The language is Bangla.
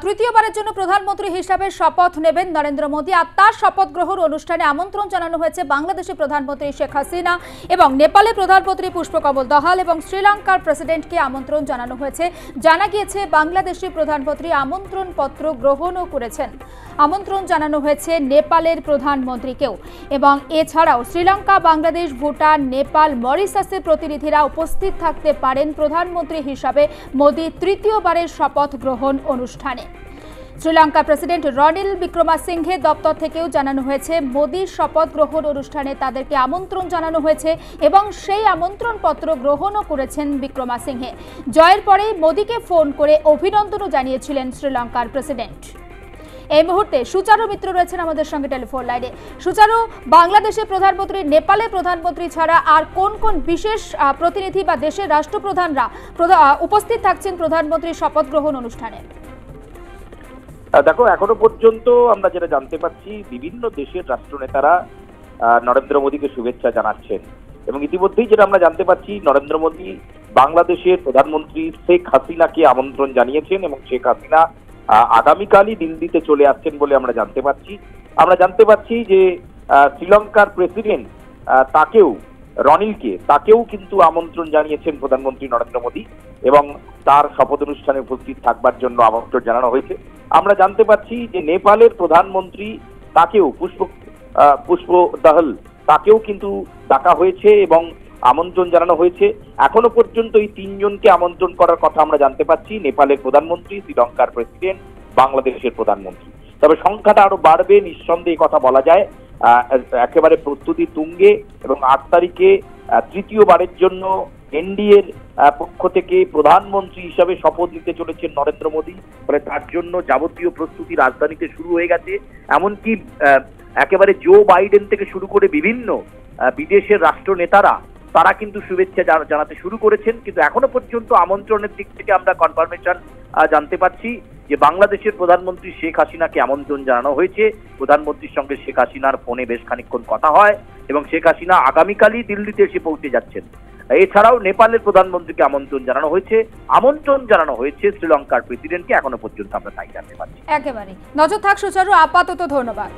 তৃতীয়বারের জন্য প্রধানমন্ত্রী হিসাবে শপথ নেবেন নরেন্দ্র মোদী। আর তার শপথ গ্রহণ অনুষ্ঠানে আমন্ত্রণ জানানো হয়েছে বাংলাদেশের প্রধানমন্ত্রী শেখ হাসিনা এবং নেপালের প্রধানমন্ত্রী পুষ্পকমল দহাল এবং শ্রীলঙ্কার প্রেসিডেন্টকে আমন্ত্রণ জানানো হয়েছে। জানা গিয়েছে বাংলাদেশি প্রধানমন্ত্রী আমন্ত্রণ পত্র গ্রহণও করেছেন। আমন্ত্রণ জানানো হয়েছে নেপালের প্রধানমন্ত্রীকেও এবং এছাড়াও শ্রীলঙ্কা, বাংলাদেশ, ভুটান, নেপাল, মরিশাসের প্রতিনিধিরা উপস্থিত থাকতে পারেন প্রধানমন্ত্রী হিসাবে মোদী তৃতীয়বারের শপথ গ্রহণ অনুষ্ঠানে। শ্রীলঙ্কার প্রেসিডেন্ট রনিল বিক্রমাসিংঘে দপ্তর থেকেও জানানো হয়েছে মোদীর শপথ গ্রহণ অনুষ্ঠানে তাদেরকে আমন্ত্রণ জানানো হয়েছে এবং সেই আমন্ত্রণ পত্র গ্রহণও করেছেন বিক্রমাসিংঘে। জয়ের পরে মোদীকে ফোন করে অভিনন্দনও জানিয়েছিলেন শ্রীলঙ্কার প্রেসিডেন্ট। এই মুহূর্তে সুচারু মিত্র রয়েছেন আমাদের সঙ্গে টেলিফোন লাইনে। সুচারু, বাংলাদেশের প্রধানমন্ত্রী, নেপালের প্রধানমন্ত্রী ছাড়া আর কোন কোন বিশেষ প্রতিনিধি বা দেশের রাষ্ট্রপ্রধানরা উপস্থিত থাকছেন প্রধানমন্ত্রীর শপথ গ্রহণ অনুষ্ঠানে? দেখো, এখনো পর্যন্ত আমরা যেটা জানতে পারছি, বিভিন্ন দেশের রাষ্ট্রনেতারা নরেন্দ্র মোদীকে শুভেচ্ছা জানাচ্ছেন এবং ইতিমধ্যেই যেটা আমরা জানতে পারছি, নরেন্দ্র মোদী বাংলাদেশের প্রধানমন্ত্রী শেখ হাসিনাকে আমন্ত্রণ জানিয়েছেন এবং শেখ হাসিনা আগামীকালই দিল্লিতে চলে আসছেন বলে আমরা জানতে পারছি। আমরা জানতে পারছি যে শ্রীলঙ্কার প্রেসিডেন্ট তাকেও কিন্তু আমন্ত্রণ জানিয়েছেন প্রধানমন্ত্রী নরেন্দ্র মোদী এবং তার শপথ অনুষ্ঠানে উপস্থিত থাকবার জন্য আমন্ত্রণ জানানো হয়েছে। আমরা জানতে পারছি যে নেপালের প্রধানমন্ত্রী তাকেও পুষ্প দহল তাকেও কিন্তু ডাকা হয়েছে এবং আমন্ত্রণ জানানো হয়েছে। এখনো পর্যন্ত এই তিনজনকে আমন্ত্রণ করার কথা আমরা জানতে পারছি, নেপালের প্রধানমন্ত্রী, শ্রীলঙ্কার প্রেসিডেন্ট, বাংলাদেশের প্রধানমন্ত্রী। তবে সংখ্যাটা আরো বাড়বে নিঃসন্দেহে কথা বলা যায়। একেবারে প্রস্তুতি তুঙ্গে এবং 8 তারিখে তৃতীয়বারের জন্য এনডিএর পক্ষ থেকে প্রধানমন্ত্রী হিসাবে শপথ নিতে চলেছেন নরেন্দ্র মোদী। ফলে তার জন্য যাবতীয় প্রস্তুতি রাজধানীতে শুরু হয়ে গেছে। এমনকি একেবারে জো বাইডেন থেকে শুরু করে বিভিন্ন বিদেশের রাষ্ট্র নেতারা তারা কিন্তু শুভেচ্ছা জানাতে শুরু করেছেন। কিন্তু এখনো পর্যন্ত আমন্ত্রণের দিক থেকে আমরা কনফার্মেশন জানতে পারছি যে বাংলাদেশের প্রধানমন্ত্রী শেখ হাসিনাকে আমন্ত্রণ জানানো হয়েছে। প্রধানমন্ত্রীর সঙ্গে শেখ হাসিনার ফোনে বেশ খানিকক্ষণ কথা হয় এবং শেখ হাসিনা আগামীকালই দিল্লিতে এসে পৌঁছে যাচ্ছেন। এছাড়াও নেপালের প্রধানমন্ত্রীকে আমন্ত্রণ জানানো হয়েছে শ্রীলঙ্কার প্রেসিডেন্টকে। এখনো পর্যন্ত আমরা তাই জানতে পারছি। একেবারে নজর থাক সুচারু, আপাতত ধন্যবাদ।